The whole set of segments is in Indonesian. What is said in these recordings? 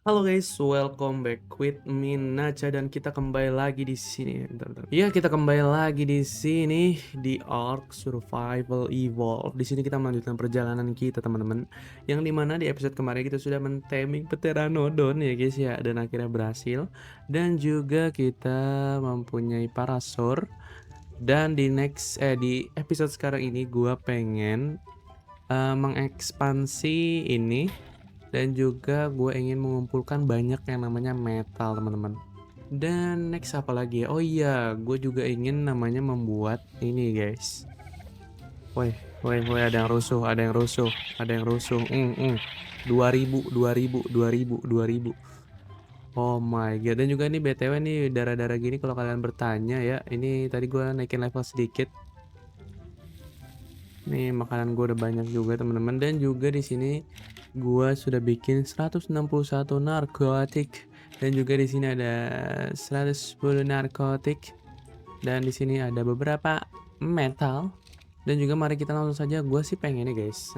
Halo guys, welcome back with me Nacha dan kita kembali lagi di sini. Bentar. Ya, kita kembali lagi di sini di Ark Survival Evolved. Di sini kita melanjutkan perjalanan kita, teman-teman. Yang dimana di episode kemarin kita sudah mentaming Pteranodon ya guys ya, dan akhirnya berhasil. Dan juga kita mempunyai Parasaur. Dan di episode sekarang ini gua pengen mengekspansi ini, dan juga gue ingin mengumpulkan banyak yang namanya metal, teman-teman. Dan next apa lagi ya? Oh iya, gue juga ingin namanya membuat ini guys. Woi, woi, ada yang rusuh, ada yang rusuh, ada yang rusuh. 2000, 2000, 2000, 2000. Oh my god. Dan juga nih BTW nih darah-darah gini kalau kalian bertanya ya, ini tadi gue naikin level sedikit. Nih makanan gue udah banyak juga teman-teman, dan juga di sini gue sudah bikin 161 narkotik, dan juga di sini ada 110 narkotik, dan di sini ada beberapa metal. Dan juga mari kita langsung saja. Gue sih pengen nih guys,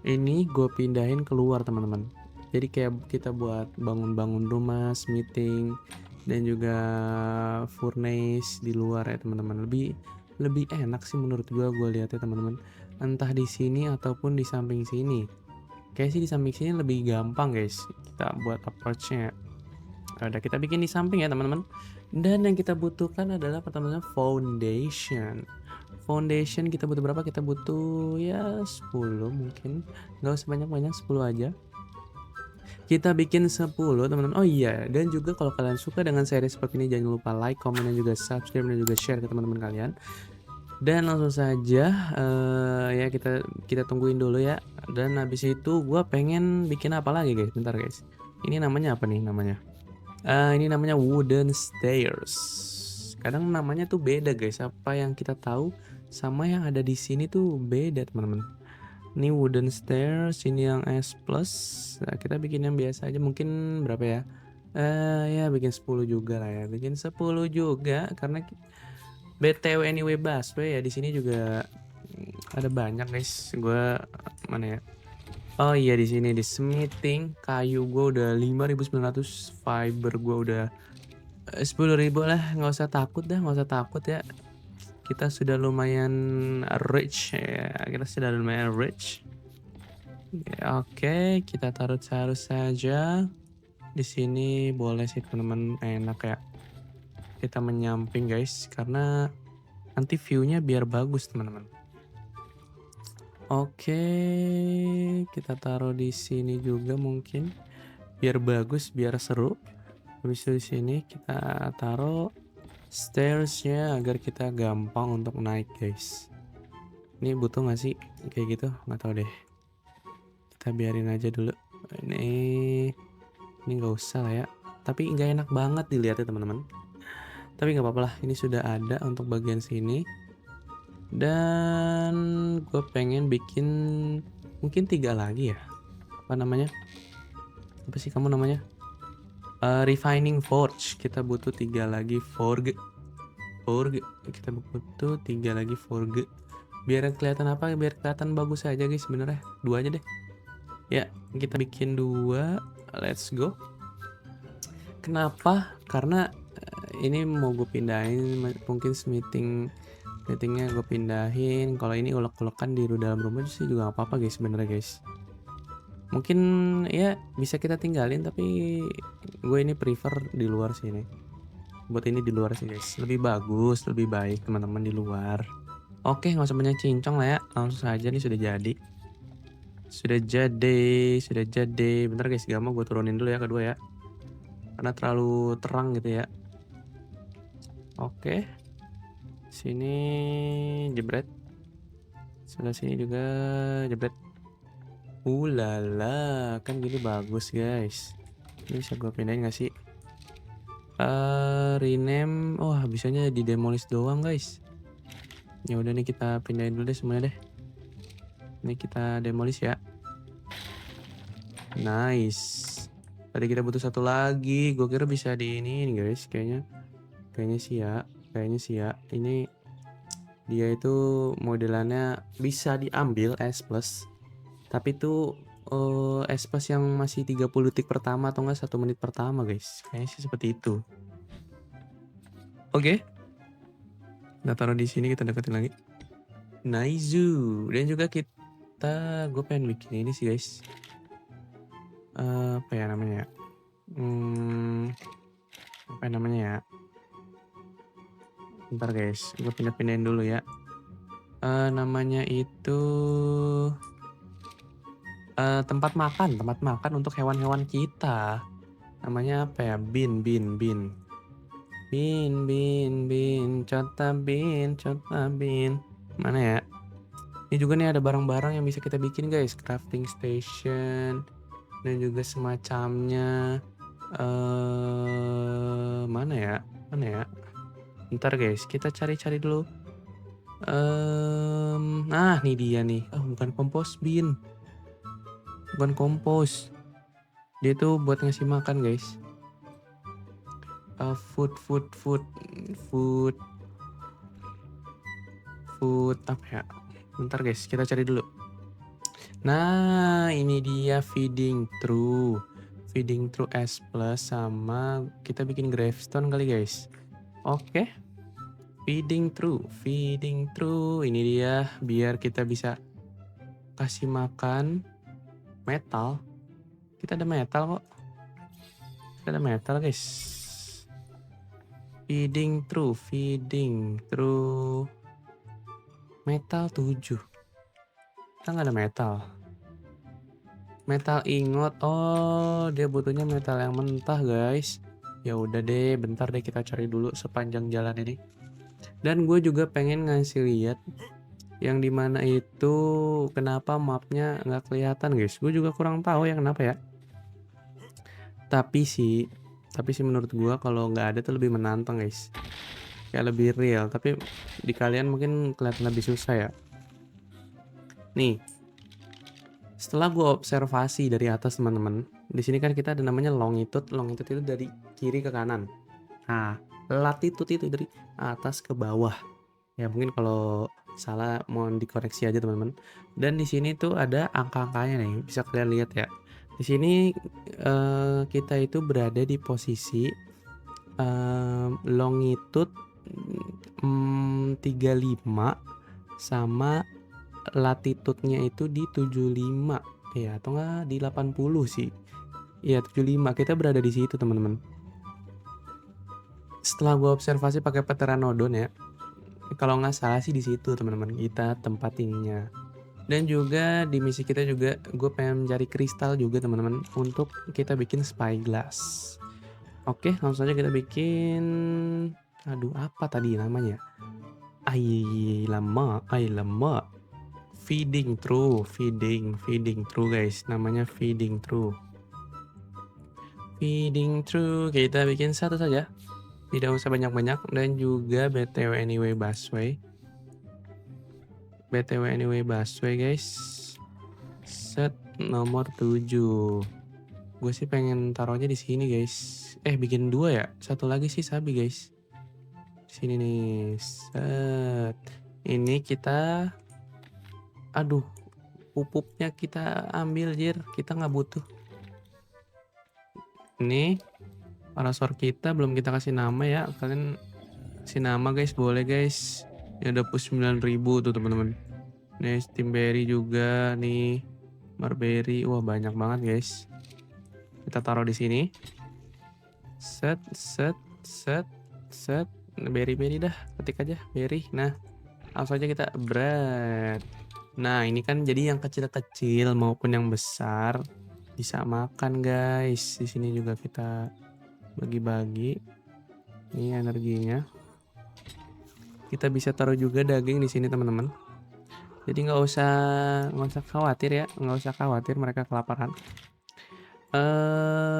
ini gue pindahin keluar teman-teman. Jadi kayak kita buat bangun-bangun rumah, smithing, dan juga furnace di luar ya teman-teman. Lebih enak sih menurut gue lihatnya teman-teman. Entah di sini ataupun di samping sini. Kayak sih di samping sini lebih gampang guys. Kita buat approach-nya. Udah kita bikin di samping ya teman-teman. Dan yang kita butuhkan adalah pertamanya foundation. Foundation kita butuh berapa? Kita butuh ya 10 mungkin. Nggak usah banyak-banyak, 10 aja. Kita bikin 10 teman-teman. Oh iya, dan juga kalau kalian suka dengan seri seperti ini, jangan lupa like, comment, dan juga subscribe, dan juga share ke teman-teman kalian. Dan langsung saja ya kita tungguin dulu ya. Dan habis itu gue pengen bikin apa lagi guys? Bentar guys. Ini namanya apa nih namanya? Ini namanya wooden stairs. Kadang namanya tuh beda guys. Apa yang kita tahu sama yang ada di sini tuh beda teman-teman. Ini wooden stairs, ini yang S plus. Nah, kita bikin yang biasa aja, mungkin berapa ya? Ya bikin 10 juga lah ya. Bikin 10 juga karena BTW anyway busway ya di sini juga ada banyak guys. Gua mana ya? Oh iya, di sini di smithing kayu gua udah 5.900, fiber gua udah 10.000 lah. Nggak usah takut dah, nggak usah takut ya. Kita sudah lumayan rich ya. Kita sudah lumayan rich. Ya, oke, kita taruh saja. Di sini boleh sih teman-teman, enak ya. Kita menyamping guys, karena nanti view-nya biar bagus teman-teman. Oke, kita taruh di sini juga mungkin biar bagus, biar seru. Habis itu di sini kita taruh stairs-nya agar kita gampang untuk naik guys. Ini butuh nggak sih kayak gitu? Nggak tahu deh. Kita biarin aja dulu. Ini nggak usah lah ya. Tapi nggak enak banget dilihatnya teman-teman. Tapi nggak apa-apa lah. Ini sudah ada untuk bagian sini. Dan gue pengen bikin mungkin 3 lagi ya. Apa namanya? Apa sih kamu namanya? Refining forge. Kita butuh 3 lagi forge. Kita butuh 3 lagi forge. Biar kelihatan apa? Biar kelihatan bagus aja guys sebenarnya. 2 aja deh. Ya, kita bikin 2. Let's go. Kenapa? Karena ini mau gue pindahin, mungkin meetingnya gue pindahin. Kalau ini ulek-ulekan di dalam rumah sih juga gak apa-apa guys sebenarnya guys. Mungkin ya bisa kita tinggalin, tapi gue ini prefer di luar sini. Buat ini di luar sih guys, lebih bagus, lebih baik teman-teman di luar. Oke, nggak usah banyak cincong lah ya, langsung saja nih sudah jadi. Sudah jadi. Bentar guys, gak mau gue turunin dulu ya kedua ya, karena terlalu terang gitu ya. Oke, sini jebret, sebelah sini juga jebret. Lala, kan gini bagus guys. Ini bisa gue pindahin gak sih? Rename. Wah, bisanya di demolish doang guys. Ya udah nih, kita pindahin dulu deh semuanya deh. Ini kita demolish ya. Nice. Tadi kita butuh 1 lagi. Gue kira bisa di ini guys. Kayaknya sih ya. Ini dia itu modelannya bisa diambil S plus. Tapi tuh Espas yang masih 30 detik pertama atau enggak 1 menit pertama guys, kayaknya sih seperti itu. Oke, kita taruh di sini, kita deketin lagi. Naizu, dan juga gue pengen bikin ini sih guys. Apa ya namanya ya? Apa namanya ya? Bentar guys, gue pindah-pindahin dulu ya. Namanya itu tempat makan untuk hewan-hewan kita. Namanya apa ya? Bin. Cota bin. Mana ya? Ini juga nih ada barang-barang yang bisa kita bikin guys, crafting station dan juga semacamnya. Mana ya? Bentar guys, kita cari-cari dulu. Nah, nih dia nih. Bukan kompos bin. Bukan kompos. Dia tuh buat ngasih makan guys. Food apa ya? Bentar guys, kita cari dulu. Nah, ini dia feeding through S plus, sama kita bikin gravestone kali guys. Oke. Feeding through. Ini dia biar kita bisa kasih makan metal. Kita ada metal kok. Guys. Feeding through metal 7. Kita nggak ada metal ingot. Oh, dia butuhnya metal yang mentah guys. Ya udah deh, bentar deh kita cari dulu sepanjang jalan ini. Dan gue juga pengen ngasih lihat yang dimana itu kenapa mapnya nggak kelihatan guys. Gue juga kurang tahu ya kenapa ya. Tapi sih menurut gue kalau nggak ada tuh lebih menantang guys. Kayak lebih real. Tapi di kalian mungkin kelihatan lebih susah ya. Nih, setelah gue observasi dari atas teman-teman, di sini kan kita ada namanya longitude. Longitude itu dari kiri ke kanan. Nah, latitude itu dari atas ke bawah. Ya mungkin kalau salah mohon dikoreksi aja teman-teman. Dan di sini tuh ada angka-angkanya nih, bisa kalian lihat ya. Di sini kita itu berada di posisi longitude 35 sama latitude-nya itu di 75 ya, atau enggak di 80 sih. Iya 75, kita berada di situ teman-teman. Setelah gue observasi pakai pteranodon ya, kalau nggak salah sih di situ teman-teman kita tempat ininya. Dan juga di misi kita juga gue pengen mencari kristal juga teman-teman untuk kita bikin spyglass. Oke, langsung saja kita bikin. Aduh, apa tadi namanya? Lama. Feeding through guys. Namanya feeding through. Kita bikin satu saja. Tidak usah banyak-banyak. Dan juga BTW anyway busway guys. Set nomor 7. Gue sih pengen taruhnya di sini guys. Bikin 2 ya. Satu lagi sih sabi guys. Sini nih. Set. Ini kita. Aduh. Pupuknya kita ambil jir. Kita nggak butuh. Ini. Parasor kita belum kita kasih nama ya. Kalian kasih nama guys. Boleh guys. Ini udah push 9.000 tuh teman-teman. Nih Steamberry juga nih. Marberry. Wah banyak banget guys. Kita taruh di sini. Set. Berry dah, ketik aja berry. Nah, langsung aja kita bread. Nah, ini kan jadi yang kecil-kecil maupun yang besar bisa makan guys. Di sini juga kita bagi-bagi. Ini energinya. Kita bisa taruh juga daging di sini teman-teman. Jadi nggak usah khawatir ya, nggak usah khawatir mereka kelaparan.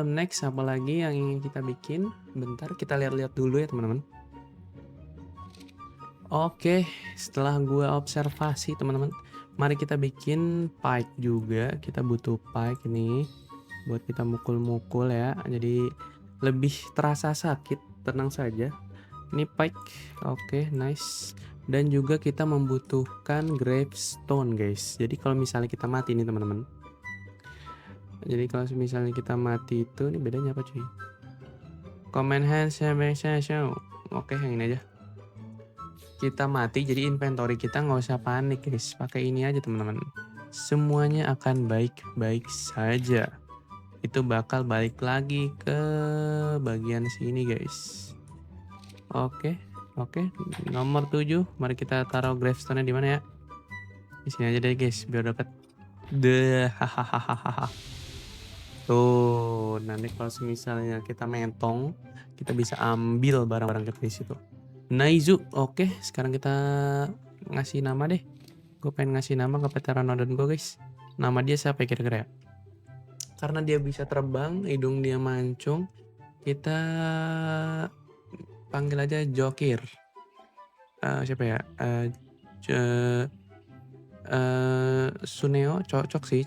Next apa lagi yang ingin kita bikin? Bentar kita lihat-lihat dulu ya teman-teman. Oke, setelah gue observasi teman-teman, mari kita bikin pike juga. Kita butuh pike nih buat kita mukul-mukul ya. Jadi lebih terasa sakit, tenang saja. Ini pike, oke, nice. Dan juga kita membutuhkan gravestone guys. Jadi kalau misalnya kita mati nih teman-teman, Jadi kalau misalnya kita mati itu, ini bedanya apa cuy? Command hand show. Oke, yang ini aja. Kita mati, jadi inventory kita nggak usah panik guys. Pakai ini aja teman-teman. Semuanya akan baik-baik saja. Itu bakal balik lagi ke bagian sini guys. Oke. Nomor 7. Mari kita taruh gravestone-nya di mana ya? Di sini aja deh guys, biar dapat. Deh, hahaha. Tuh, nanti kalau misalnya kita mentong, kita bisa ambil barang-barang kita di situ. Naizu, oke. Sekarang kita ngasih nama deh. Gue pengen ngasih nama ke Pteranodon gue guys. Nama dia siapa ya kira-kira ya? Karena dia bisa terbang, hidung dia mancung, kita panggil aja Jokir. Siapa ya? Suneo, cocok sih.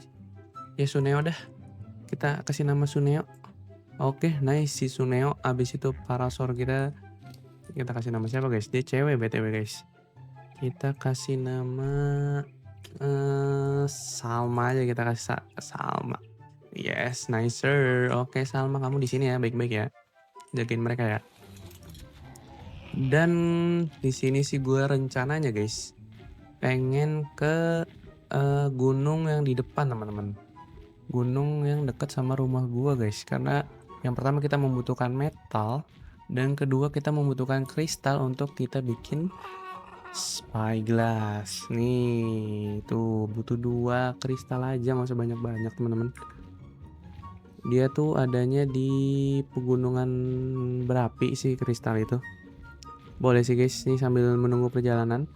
Ya Suneo dah. Kita kasih nama Suneo. Oke, nice si Suneo. Abis itu Parasaur kita kasih nama siapa guys? Dia cewek BTW guys. Kita kasih nama Salma aja, kita kasih Salma. Yes, nicer. Oke, Salma kamu di sini ya, baik-baik ya. Jagain mereka ya. Dan di sini sih gue rencananya guys, pengen ke gunung yang di depan teman-teman. Gunung yang dekat sama rumah gue guys, karena yang pertama kita membutuhkan metal, dan kedua kita membutuhkan kristal untuk kita bikin spyglass. Nih, tuh butuh 2 kristal aja, nggak usah banyak-banyak teman-teman. Dia tuh adanya di pegunungan berapi sih kristal itu. Boleh sih guys, nih sambil menunggu perjalanan.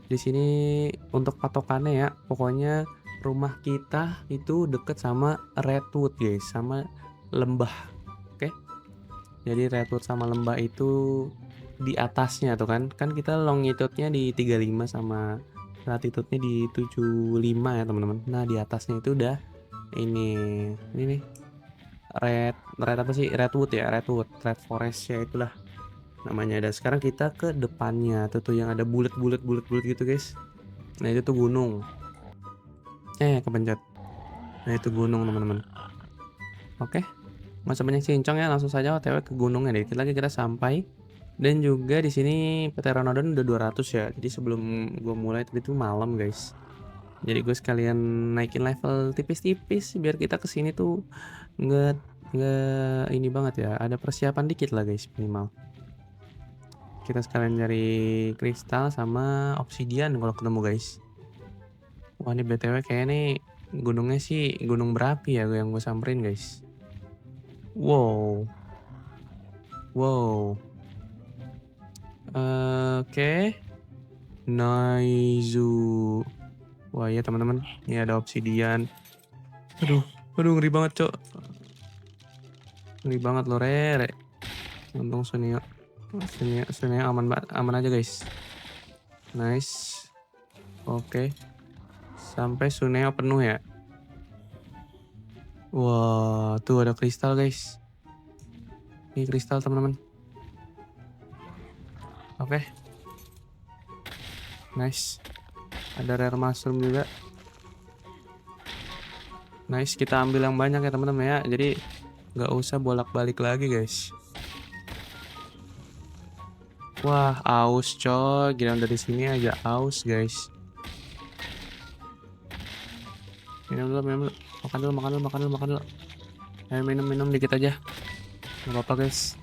Di sini untuk patokannya ya, pokoknya rumah kita itu deket sama redwood guys, sama lembah. Oke. Jadi redwood sama lembah itu di atasnya tuh kan kita longitude-nya di 35 sama latitude-nya di 75 ya teman-teman. Nah di atasnya itu udah ini nih red apa sih, redwood ya, red forest ya, itulah namanya. Dan sekarang kita ke depannya tuh yang ada bulat gitu guys. Nah itu tuh gunung. Kepencet. Nah itu gunung teman-teman. Oke, nggak usah banyak cincong ya, langsung saja OTW ke gunungnya. Dikit lagi kita sampai. Dan juga di sini Pteranodon udah 200 ya. Jadi sebelum gue mulai tadi tuh malam guys. Jadi gue sekalian naikin level tipis-tipis biar kita kesini tuh nggak ini banget ya. Ada persiapan dikit lah guys minimal. Kita sekalian cari kristal sama obsidian kalau ketemu guys. Wah ini BTW kayak nih gunungnya sih gunung berapi ya yang gue samperin guys. Wow. Oke. Naizu. Wah ya teman-teman, ini ada obsidian. Aduh ngeri banget cok. Ngeri banget loh Rere. Untung Suneo aman aja guys. Nice. Oke. Sampai Suneo penuh ya. Wah, tuh ada kristal guys. Ini kristal teman-teman. Oke. Nice. Ada rare mushroom juga. Nice, kita ambil yang banyak ya teman-teman ya. Jadi nggak usah bolak-balik lagi guys. Wah, aus coy. Gila dari sini aja aus guys. Minum dulu. Makan dulu. Ayo minum dikit aja. Gak apa-apa guys.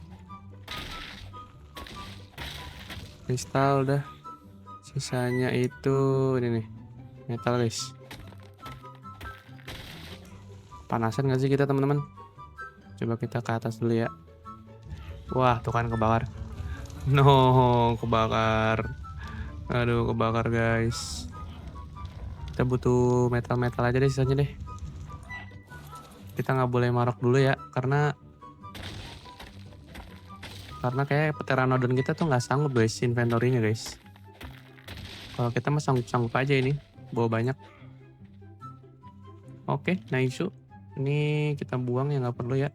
Kristal udah. Sisanya itu ini nih. Metal guys. Panasan gak sih kita teman-teman? Coba kita ke atas dulu ya. Wah, tuh kan kebakar. No, kebakar. Aduh, kebakar guys. Kita butuh metal aja deh sisanya deh. Kita nggak boleh marok dulu ya, karena kayak Pteranodon kita tuh nggak sanggup guys inventory-nya guys. Kalau kita mah sanggup aja ini, bawa banyak. Oke, nice. Ini kita buang ya, nggak perlu ya.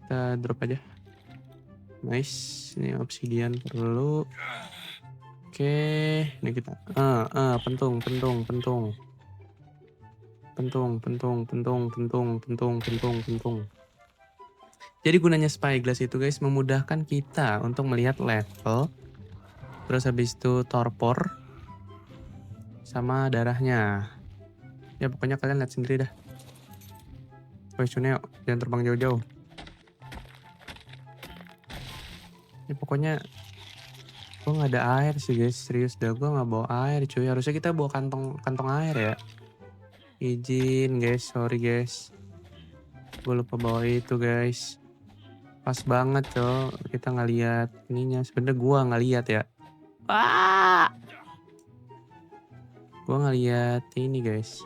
Kita drop aja. Nice, ini obsidian perlu. Oke, ini kita pentung. pentung. Jadi gunanya spyglass itu guys memudahkan kita untuk melihat level, terus habis itu torpor, sama darahnya. Ya pokoknya kalian lihat sendiri dah. Questionnya jangan terbang jauh-jauh. Ya pokoknya gue nggak ada air sih guys, serius dah gue nggak bawa air cuy. Harusnya kita bawa kantong air ya. Izin guys, sorry guys. Gue lupa bawa itu guys. Pas banget coy, kita nggak lihat ininya. Sebenarnya gue nggak lihat ya. Gue nggak lihat ini guys.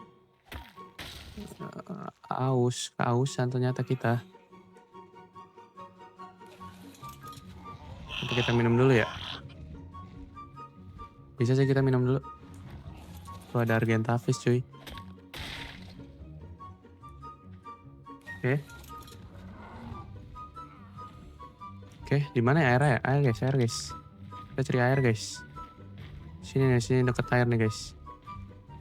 Kehausan ternyata kita. Nanti kita minum dulu ya. Bisa sih kita minum dulu. Tuh ada Argentavis cuy. Oke, di mana ya airnya ya? Air guys. Kita cari air guys. Sini deket air nih guys.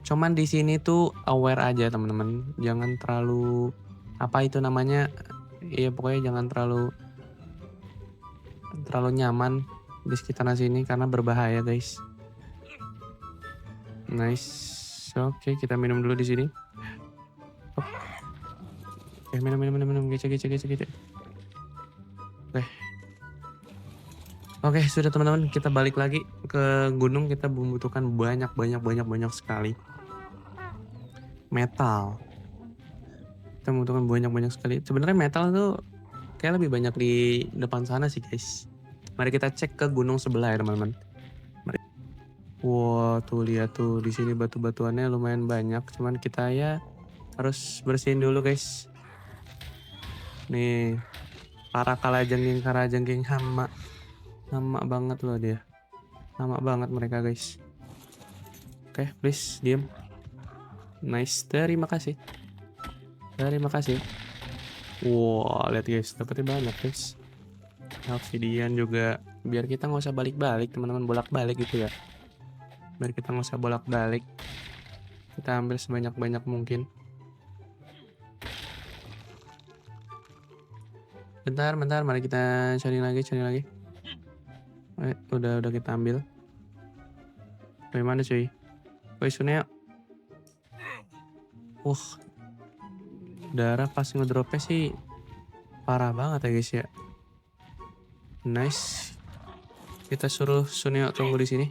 Cuman di sini tuh aware aja teman-teman. Jangan terlalu apa itu namanya? Iya pokoknya jangan terlalu nyaman di sekitaran sini karena berbahaya guys. Nice. Oke, kita minum dulu di sini. Oke, minum. Gece. Oke, sudah teman-teman, kita balik lagi ke gunung. Kita membutuhkan banyak sekali metal. Kita membutuhkan banyak sekali. Sebenarnya metal tuh kayak lebih banyak di depan sana sih guys. Mari kita cek ke gunung sebelah ya teman-teman. Wow, tuh lihat tuh di sini batu-batuannya lumayan banyak. Cuman kita ya harus bersihin dulu guys. Nih, para karajengking hama banget loh dia. Hama banget mereka guys. Oke, please diam. Nice, terima kasih. Wow, lihat guys, dapetnya banyak guys. Obsidian juga, biar kita nggak usah balik-balik teman-teman, bolak-balik gitu ya. Biar kita nggak usah bolak-balik, kita ambil sebanyak-banyak mungkin. Bentar, mari kita cari lagi. Udah kita ambil. Dari mana cuy? Questionnya. Darah pas ngedropnya sih parah banget ya guys ya. Nice. Kita suruh Suneo tunggu di sini.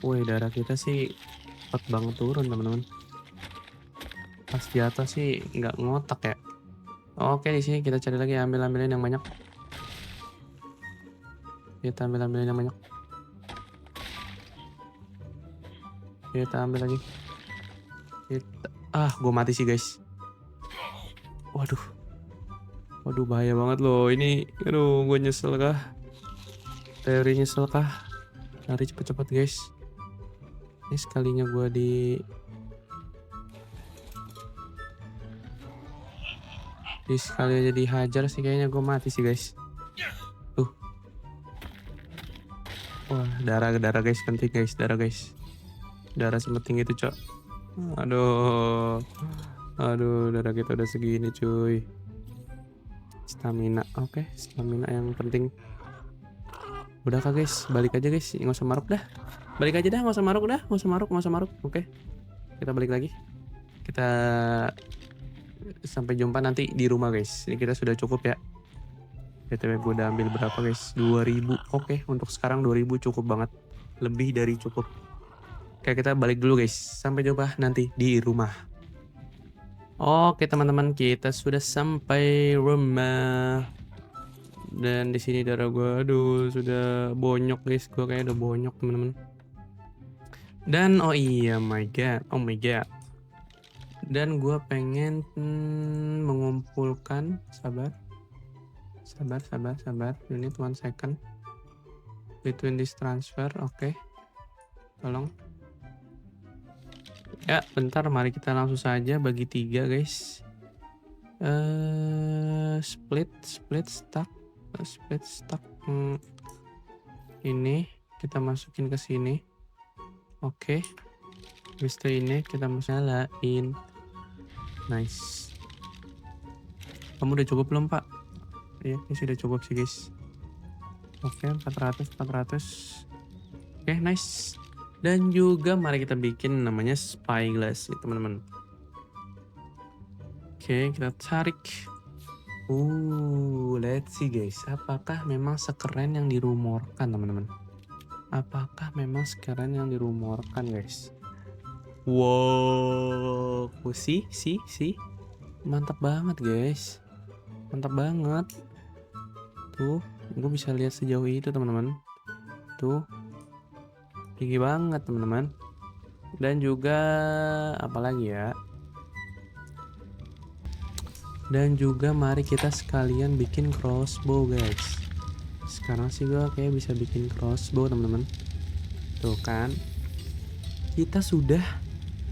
Woi, darah kita sih cepet banget turun teman-teman. Pas di atas sih nggak ngotak ya. Oke, di sini kita cari lagi, ambilin yang banyak. Kita ambilin yang banyak. Kita ambil lagi. Gue mati sih guys. Waduh bahaya banget loh ini. Aduh, gue nyesel kah? Teori nyesel kah? Lari cepet-cepet guys. Ini sekalinya gue sekali aja dihajar sih kayaknya gue mati sih guys. Wah, darah guys, penting guys, darah guys. Darah sepenting itu, cok. Aduh, darah kita udah segini, cuy. Stamina, oke, stamina yang penting. Udah kah guys, balik aja guys, nggak usah maruk dah. Balik aja dah, nggak usah maruk. Oke, kita balik lagi. Kita sampai jumpa nanti di rumah guys. Ini kita sudah cukup ya. BTW gue udah ambil berapa guys? 2000. Oke, untuk sekarang 2000 cukup banget. Lebih dari cukup. Oke, kita balik dulu guys. Sampai jumpa nanti di rumah. Oke teman-teman, kita sudah sampai rumah. Dan di sini darah gue, sudah bonyok guys. Gue kayak udah bonyok teman-teman. Dan oh iya, oh my god. Dan gue pengen mengumpulkan, sabar. Unit 1 second. Between this transfer, oke. Tolong. Ya, bentar, mari kita langsung saja bagi 3 guys. Split stack. Ini kita masukin ke sini. Oke. Habis itu ini kita mau nyalain. Nice. Kamu udah cukup belum, Pak? Iya, ini sudah cukup sih, guys. Oke, 400. Oke, nice. Dan juga mari kita bikin namanya spyglass ya, teman-teman. Oke, kita tarik. Let's see, guys. Apakah memang sekeren yang dirumorkan, teman-teman? Apakah memang sekeren yang dirumorkan, guys? Wow, sih. Mantap banget, guys. Mantap banget. Tuh, gue bisa lihat sejauh itu, teman-teman. Tuh, tinggi banget, teman-teman. Dan juga apalagi ya? Dan juga mari kita sekalian bikin crossbow, guys. Sekarang sih gue kayak bisa bikin crossbow, teman-teman. Tuh kan, kita sudah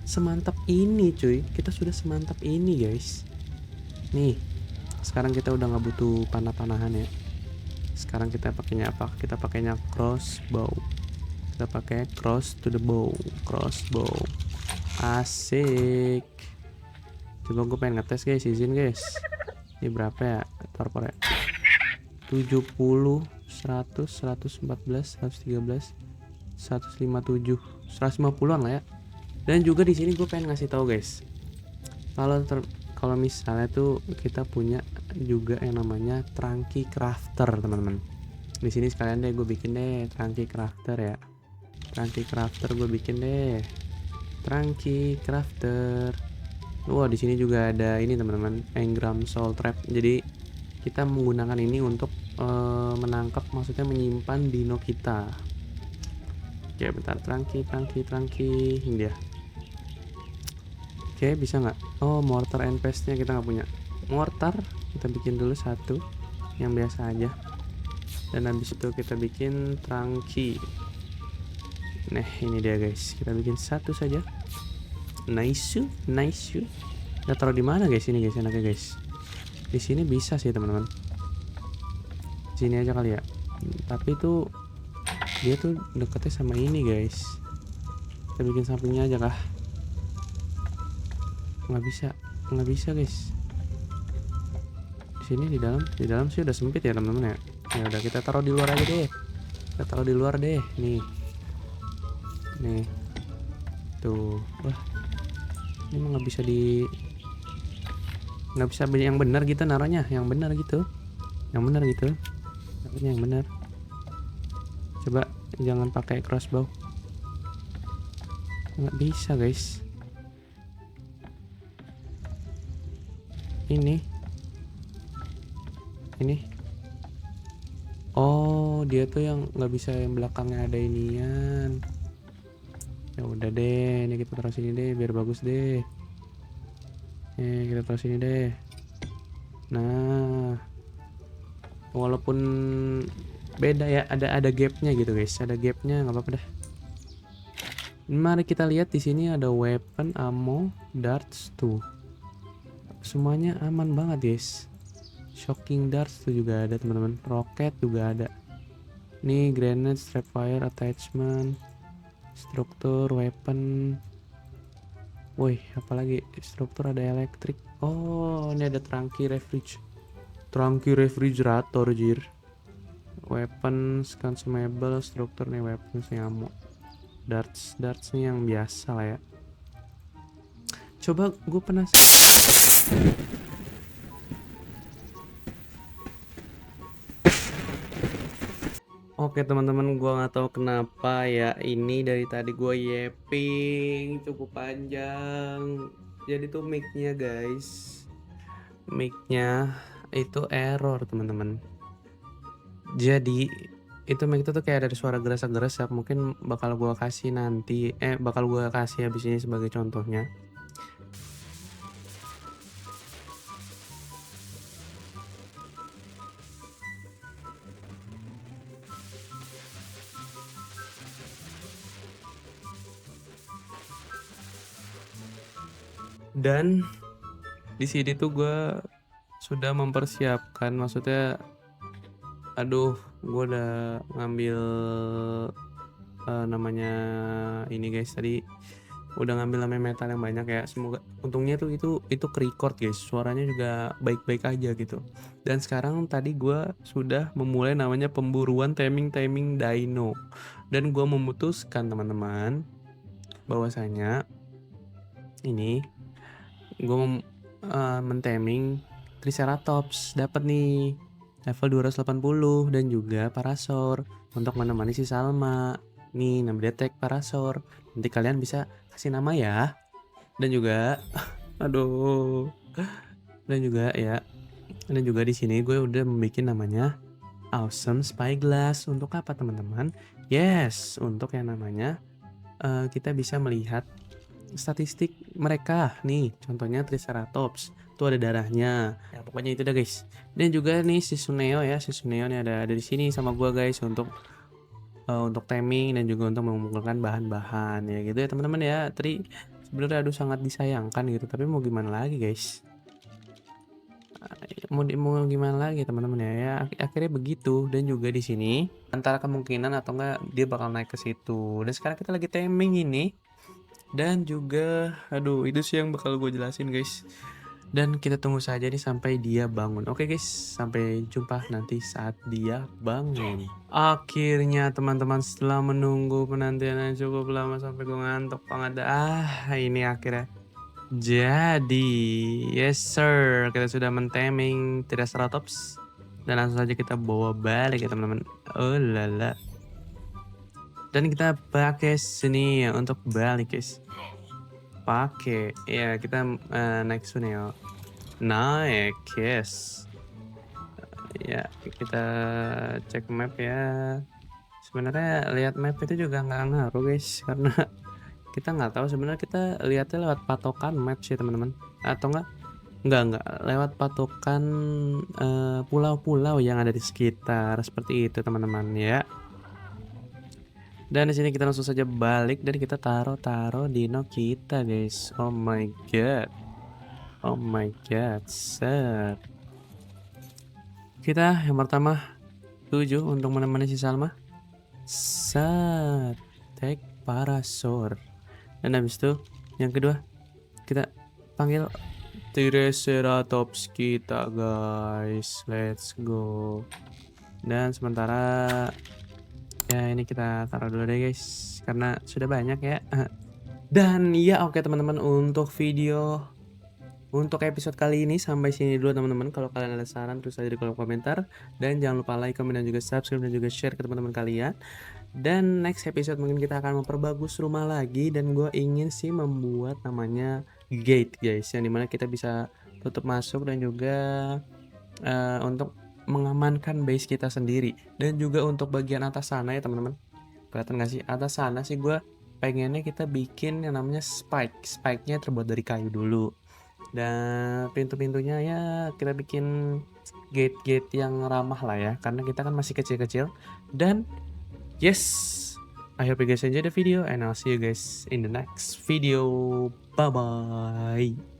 semantap ini, cuy. Kita sudah semantap ini, guys. Nih, sekarang kita udah nggak butuh panah-panahan ya. Sekarang kita pakainya apa? Kita pakainya crossbow. Kita pakai cross to the bow, crossbow. Asik. Coba gue pengen ngetes, guys. Izin, guys. Ini berapa ya? Torpor ya. 70, 100, 114, 113, 157, 150-an lah ya. Dan juga di sini gue pengen ngasih tahu, guys. Kalau misalnya tuh kita punya juga yang namanya Trunky Crafter, teman-teman. Di sini sekalian deh gue bikin deh Trunky Crafter ya. Trunky Crafter gue bikin deh. Trunky Crafter. Wah, di sini juga ada ini, teman-teman, Engram Soul Trap. Jadi kita menggunakan ini untuk menangkap, maksudnya menyimpan dino kita. Oke, bentar. Trunky. Ini dia. Oke, bisa nggak? Oh, mortar and pestle-nya kita nggak punya. Mortar kita bikin dulu satu yang biasa aja. Dan habis itu kita bikin trunky. Nah, ini dia, guys. Kita bikin satu saja. Nice. Kita taruh di mana, guys? Ini, guys, enaknya, guys. Di sini bisa sih, teman-teman. Sini aja kali ya. Tapi tuh dia tuh deketnya sama ini, guys. Kita bikin sampingnya aja kah? Nggak bisa, guys. Di sini di dalam sih udah sempit ya, teman-teman ya. Ya udah, kita taruh di luar aja deh. Nih tuh. Wah, ini mah nggak bisa yang benar gitu naruhnya, yang benar gitu. Naruhnya yang benar. Coba jangan pakai crossbow. Nggak bisa, guys. Ini. Oh, dia tuh yang nggak bisa yang belakangnya ada inian. Ya udah deh, ini kita taruh sini deh biar bagus deh. Kita taruh sini deh. Nah, walaupun beda ya, ada gapnya gitu, guys. Ada gapnya, nggak apa-apa dah. Mari kita lihat di sini ada weapon, ammo, darts tuh. Semuanya aman banget, guys. Shocking darts tuh juga ada, teman-teman. Roket juga ada. Nih, grenade, strap fire, attachment, struktur, weapon. Woi, apalagi struktur ada elektrik. Oh, ini ada trunky refrigerator, jir. Weapons, consumable, struktur nih, weapons nih, ammo. Darts nih yang biasa lah ya. Coba gue penasaran. Oke, teman-teman, gue nggak tahu kenapa ya, ini dari tadi gue yeping cukup panjang. Jadi tuh mic-nya, guys, itu error, teman-teman. Jadi itu mic itu tuh kayak ada suara gerasa-gerasa. Mungkin bakal gue kasih habis ini sebagai contohnya. Dan di sini tuh gue sudah mempersiapkan, maksudnya gue udah ngambil namanya ini, guys, tadi udah ngambil namanya metal yang banyak ya. Semoga untungnya tuh itu ke-record guys, suaranya juga baik-baik aja gitu. Dan sekarang tadi gua sudah memulai namanya pemburuan taming dino. Dan gua memutuskan teman-teman bahwasanya ini gua men-taming Triceratops. Dapat nih level 280 dan juga Parasaur untuk menemani si Salma. Nih, nama dia Tag Parasaur. Nanti kalian bisa kasih nama ya. Dan juga aduh. Dan juga ya. Dan juga di sini gue udah membuat namanya Awesome Spyglass. Untuk apa teman-teman? Yes, untuk yang namanya kita bisa melihat statistik mereka nih. Contohnya Triceratops. Tuh ada darahnya. Ya pokoknya itu dah guys. Dan juga nih si Suneo ya. Si Suneo nih ada di sini sama gua guys untuk taming dan juga untuk mengumpulkan bahan-bahan ya gitu ya teman-teman ya. Tri sebenarnya aduh sangat disayangkan gitu, tapi mau gimana lagi guys, mau gimana lagi teman-teman ya, akhirnya begitu. Dan juga di sini antara kemungkinan atau enggak dia bakal naik ke situ. Dan sekarang kita lagi taming ini, dan juga aduh itu sih yang bakal gue jelasin guys. Dan kita tunggu saja nih sampai dia bangun. Oke guys, sampai jumpa nanti saat dia bangun. Akhirnya teman-teman, setelah menunggu penantian yang cukup lama sampai gue ngantuk banget. Ini akhirnya jadi. Yes sir, kita sudah men-taming Triceratops. Dan langsung saja kita bawa balik ya teman-teman. Oh lala. Dan kita pakai sini ya untuk balik guys. Pakai ya, kita naik sini ya. Naik yes. Ya kita cek map ya. Sebenarnya lihat map itu juga nggak ngaruh guys, karena kita nggak tahu sebenarnya, kita lihatnya lewat patokan map sih teman-teman, atau nggak lewat patokan pulau-pulau yang ada di sekitar, seperti itu teman-teman ya. Dan di sini kita langsung saja balik dan kita taruh dino kita guys. Oh my god, set. Kita yang pertama 7 untuk menemani si Salma. Set, Tag Parasaur. Dan habis itu yang kedua kita panggil Triceratops kita guys. Let's go. Dan sementara ya ini kita taruh dulu deh guys, karena sudah banyak ya. Dan ya oke teman-teman, untuk episode kali ini sampai sini dulu teman-teman. Kalau kalian ada saran tulis aja di kolom komentar, dan jangan lupa like, comment, dan juga subscribe, dan juga share ke teman-teman kalian. Dan next episode mungkin kita akan memperbagus rumah lagi, dan gue ingin sih membuat namanya gate guys, yang dimana kita bisa tutup masuk dan juga untuk mengamankan base kita sendiri. Dan juga untuk bagian atas sana ya teman-teman, kelihatan nggak sih atas sana sih, gue pengennya kita bikin yang namanya spike-nya terbuat dari kayu dulu. Dan pintu-pintunya ya kita bikin gate-gate yang ramah lah ya, karena kita kan masih kecil-kecil. Dan yes, I hope you guys enjoy the video, and I'll see you guys in the next video. Bye bye.